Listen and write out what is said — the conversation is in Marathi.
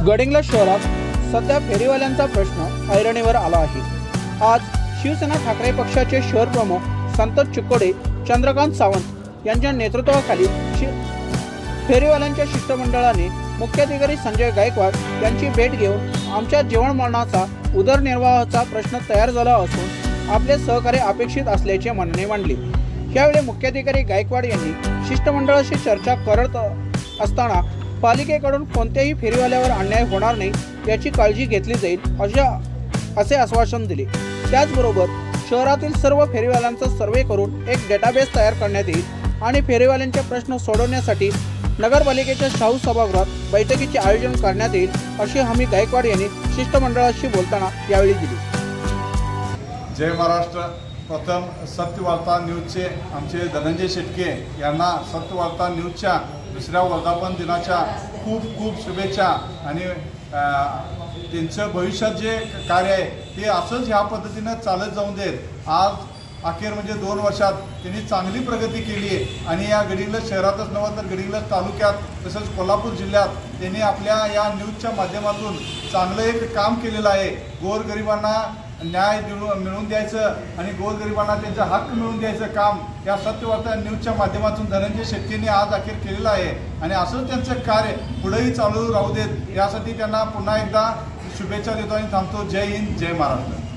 गडिंग्लज शहरात सध्या फेरीवाल्यांचा प्रश्न ऐरणीवर आला आहे। आज शिवसेना ठाकरे पक्षाचे शहर प्रमुख संतोष चिक्कोडे, चंद्रकांत सावंत यांच्या नेतृत्वाखाली फेरीवाल्यांच्या शिष्टमंडळाने मुख्याधिकारी संजय गायकवाड यांची भेट घेऊन आमच्या जीवनमरणाचा उदरनिर्वाहाचा प्रश्न तयार झाला असून आपले सहकार्य अपेक्षित असल्याचे म्हणणे मांडले। यावेळी मुख्याधिकारी गायकवाड यांनी शिष्टमंडळाशी चर्चा करत असताना पालिकेकडून कोणत्याही फेरीवाल्यावर अन्याय होणार नाही याची काळजी घेतली जाईल असे आश्वासन दिले। त्याचबरोबर शहरातील सर्व फेरीवाल्यांचा सर्वे करून एक डेटाबेस तयार करण्यात येईल आणि फेरीवाल्यांचे प्रश्न सोडवण्यासाठी नगरपालिकेच्या शाहू सभागृहात बैठकीचे आयोजन करण्यात येईल अशी हमी गायकवाड यांनी शिष्टमंडळाशी बोलताना यावेळी दिली। जय महाराष्ट्र। प्रथम सत्यवार्ता न्यूजचे आमचे धनंजय शेटके यांना सत्यवार्ता न्यूजच्या दुसऱ्या वर्धापन दिनाच्या खूप खूप शुभेच्छा आणि त्यांचं भविष्यात जे कार्य आहे ते असंच ह्या पद्धतीनं चालत जाऊन देत। आज अखेर म्हणजे 2 वर्षात त्यांनी चांगली प्रगती केली आहे आणि या गडिंग्लज शहरातच नव्हे तर गडिंग्लज तालुक्यात तसंच कोल्हापूर जिल्ह्यात त्यांनी आपल्या या न्यूजच्या माध्यमातून चांगलं एक काम केलेलं आहे। गोरगरिबांना न्याय मिळवून द्यायचं आणि गोरगरिबांना त्यांचा हक्क मिळवून द्यायचं काम या सत्यवार्ता न्यूजच्या माध्यमातून धनंजय शेटकेंनी आज अखेर केलेलं आहे आणि असंच त्यांचं कार्य पुढेही चालू राहू देत यासाठी त्यांना पुन्हा एकदा शुभेच्छा देतो आणि थांबतो। जय हिंद, जय महाराष्ट्र।